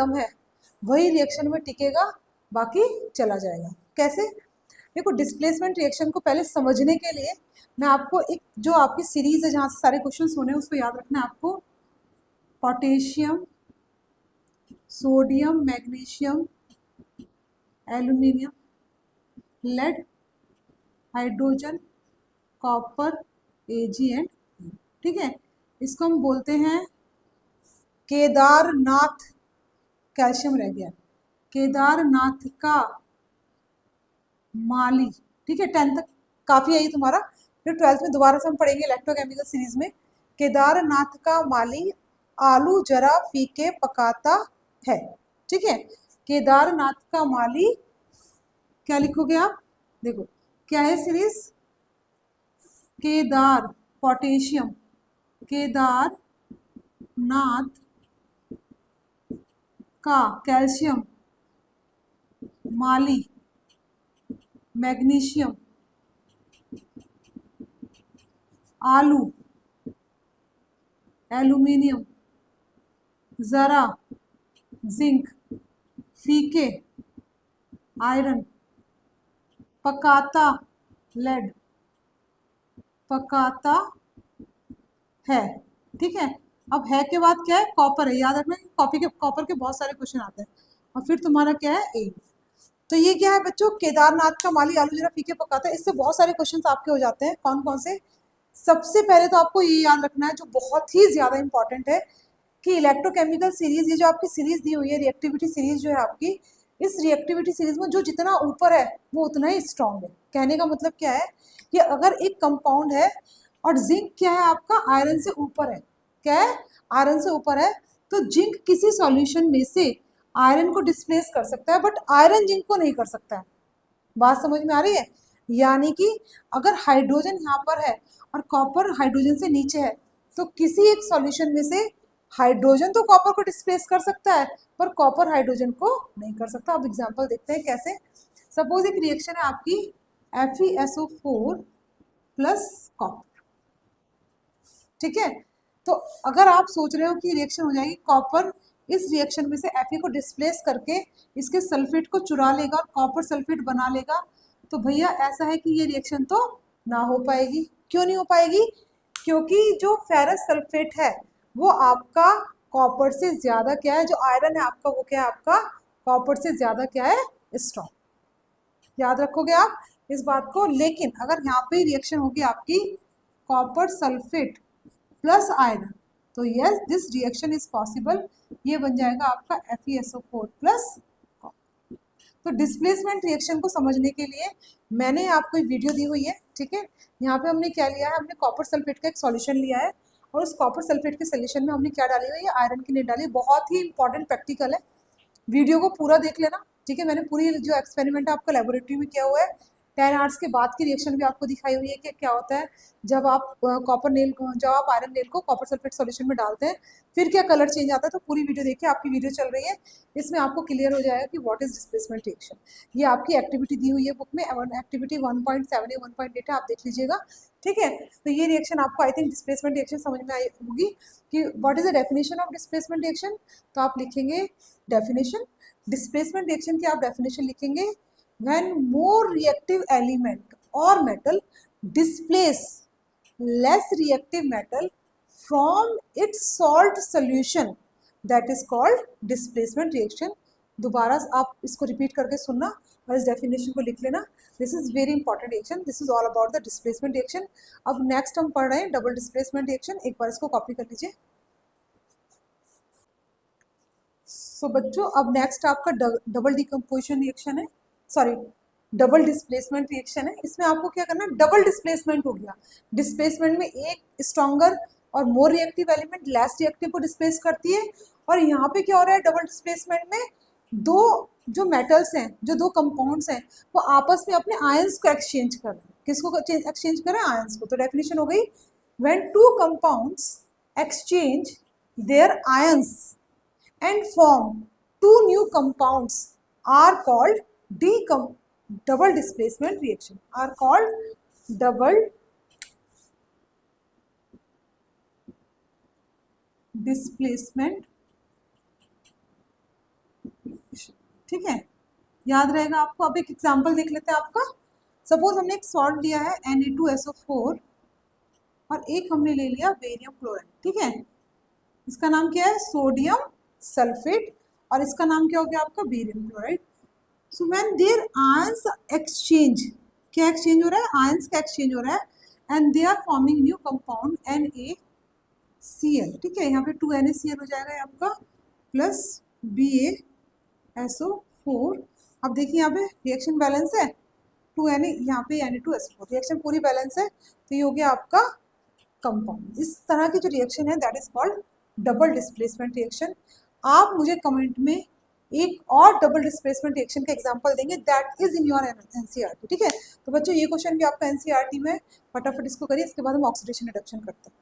कम है वही रिएक्शन में टिकेगा, बाकी चला जाएगा। कैसे? देखो, डिस्प्लेसमेंट रिएक्शन को पहले समझने के लिए मैं आपको एक जो आपकी सीरीज है जहाँ से सारे क्वेश्चन होने हैं उसको याद रखना है आपको। Potassium, sodium, magnesium, aluminium, lead, hydrogen, copper, AG and, ठीक है। इसको हम बोलते हैं केदारनाथ। कैल्शियम रह गया, केदारनाथ का माली, ठीक है। 10th तक काफी है ये तुम्हारा, फिर 12th में दोबारा से हम पढ़ेंगे इलेक्ट्रोकेमिकल सीरीज में। केदारनाथ का माली आलू जरा फीके पकाता है, ठीक है। केदारनाथ का माली, क्या लिखोगे आप? देखो क्या है सीरीज, केदार, पोटेशियम, केदारनाथ का कैल्शियम माली, मैग्नीशियम, आलू, एल्यूमिनियम, जरा, जिंक, फीके, आयरन, पकाता, लेड, पकाता है, ठीक है। अब है के बाद क्या है? कॉपर है। याद रखना कॉपर के बहुत सारे क्वेश्चन आते हैं। और फिर तुम्हारा क्या है? ए। तो ये क्या है बच्चों? केदारनाथ का माली आलू जरा फीके पकाता है। इससे बहुत सारे क्वेश्चन आपके हो जाते हैं। कौन कौन से? सबसे पहले तो आपको ये याद रखना है जो बहुत ही ज्यादा इंपॉर्टेंट है कि इलेक्ट्रोकेमिकल सीरीज, ये जो आपकी सीरीज दी हुई है रिएक्टिविटी सीरीज जो है आपकी, इस रिएक्टिविटी सीरीज में जो जितना ऊपर है वो उतना ही स्ट्रांग है। कहने का मतलब क्या है कि अगर एक कंपाउंड है और जिंक क्या है आपका? आयरन से ऊपर है। क्या है? आयरन से ऊपर है। तो जिंक किसी सॉल्यूशन में से आयरन को डिस्प्लेस कर सकता है, बट आयरन जिंक को नहीं कर सकता है। बात समझ में आ रही है? यानी कि अगर हाइड्रोजन यहाँ पर है और कॉपर हाइड्रोजन से नीचे है, तो किसी एक सॉल्यूशन में से हाइड्रोजन तो कॉपर को डिस्प्लेस कर सकता है, पर कॉपर हाइड्रोजन को नहीं कर सकता। अब एग्जांपल देखते हैं कैसे। सपोज एक रिएक्शन है आपकी FeSO4 प्लस कॉपर, ठीक है। तो अगर आप सोच रहे हो कि रिएक्शन हो जाएगी, कॉपर इस रिएक्शन में से Fe को डिस्प्लेस करके इसके सल्फेट को चुरा लेगा और कॉपर सल्फेट बना लेगा, तो भैया ऐसा है कि ये रिएक्शन तो ना हो पाएगी। क्यों नहीं हो पाएगी? क्योंकि जो फेरस सल्फेट है वो आपका कॉपर से ज्यादा क्या है, जो आयरन है आपका वो क्या है आपका कॉपर से ज्यादा क्या है? स्ट्रॉन्ग। याद रखोगे आप इस बात को। लेकिन अगर यहाँ पे रिएक्शन होगी आपकी कॉपर सल्फेट प्लस आयरन, तो yes this reaction is possible. ये बन जाएगा आपका FeSO4 प्लस। तो डिस्प्लेसमेंट रिएक्शन को समझने के लिए मैंने आपको एक वीडियो दी हुई है, ठीक है। यहाँ पे हमने क्या लिया है? हमने कॉपर सल्फेट का एक सॉल्यूशन लिया है और उस कॉपर सल्फेट के सॉल्यूशन में हमने क्या डाली हुई है? आयरन की नहीं डाली। बहुत ही इंपॉर्टेंट प्रैक्टिकल है, वीडियो को पूरा देख लेना, ठीक है। मैंने पूरी जो एक्सपेरिमेंट है आपका लेबोरेटरी में किया हुआ है। 10 आवर्स के बाद की रिएक्शन भी आपको दिखाई हुई है कि क्या होता है जब आप जब आप आयरन नेल को कॉपर सल्फेट सॉल्यूशन में डालते हैं, फिर क्या कलर चेंज आता है। तो पूरी वीडियो देखिए, आपकी वीडियो चल रही है, इसमें आपको क्लियर हो जाएगा कि व्हाट इज डिस्प्लेसमेंट रिएक्शन। ये आपकी एक्टिविटी दी हुई है बुक में, एक्टिविटी 1.7 या 1.8 है, आप देख लीजिएगा, ठीक है। तो ये रिएक्शन आपको आई थिंक डिस्प्लेसमेंट रिएक्शन समझ में आई होगी कि what is the definition of displacement reaction. तो आप लिखेंगे डेफिनेशन, डिस्प्लेसमेंट रिएक्शन की आप डेफिनेशन लिखेंगे, व्हेन मोर रिएक्टिव एलिमेंट और metal displace less reactive metal from its salt solution, that is called displacement reaction. दोबारा आप इसको रिपीट करके सुनना और इस डेफिनेशन को लिख लेना। This is very important reaction, this is all about the displacement reaction. अब नेक्स्ट हम पढ़ रहे हैं डबल डिस्प्लेसमेंट रिएक्शन। एक बार इसको कॉपी कर लीजिए। सो बच्चों, अब नेक्स्ट आपका डबल डिकम्पोजिशन रिएक्शन है, सॉरी डबल डिस्प्लेसमेंट रिएक्शन है। इसमें आपको क्या करना है? डबल डिस्प्लेसमेंट हो गया। डिस्प्लेसमेंट में एक स्ट्रॉन्गर और more reactive element less reactive को डिस्प्लेस करती है, और यहाँ पे क्या हो रहा है? डबल डिस्प्लेसमेंट में दो जो मेटल्स हैं, जो दो कंपाउंड्स हैं, वो आपस में अपने आयंस को एक्सचेंज कर रहे हैं। किसको एक्सचेंज कर रहे हैं? आयंस को। तो डेफिनेशन हो गई, when two compounds exchange there ions and form two new compounds are called double displacement reaction, are called double displacement ठीक है, याद रहेगा आपको। अब एक एग्जांपल देख लेते हैं आपका। सपोज हमने एक सॉल्ट लिया है Na2SO4 और एक हमने ले लिया बेरियम क्लोराइड, ठीक है। इसका नाम क्या है, सोडियम सल्फेट, और इसका नाम क्या हो गया आपका, barium chloride. So when there ions exchange, क्या एक्सचेंज हो रहा है, आयंस का एक्सचेंज हो रहा है and they are forming new compound NaCl, ठीक है। यहाँ पे 2NaCl हो जाएगा ये आपका, प्लस BaSO4। अब देखिए यहाँ पे रिएक्शन बैलेंस है, 2Na, यहाँ पे Na2SO4, रिएक्शन पूरी बैलेंस है, तो ये हो गया आपका कंपाउंड। इस तरह की जो रिएक्शन है that is called double displacement reaction. आप मुझे कमेंट में एक और डबल डिस्प्लेसमेंट रिएक्शन का एग्जांपल देंगे that is in your NCERT, ठीक है। तो बच्चों ये क्वेश्चन भी आपका एनसीईआरटी में, फटाफट इसको करिए, इसके बाद हम ऑक्सीडेशन रिडक्शन करते हैं।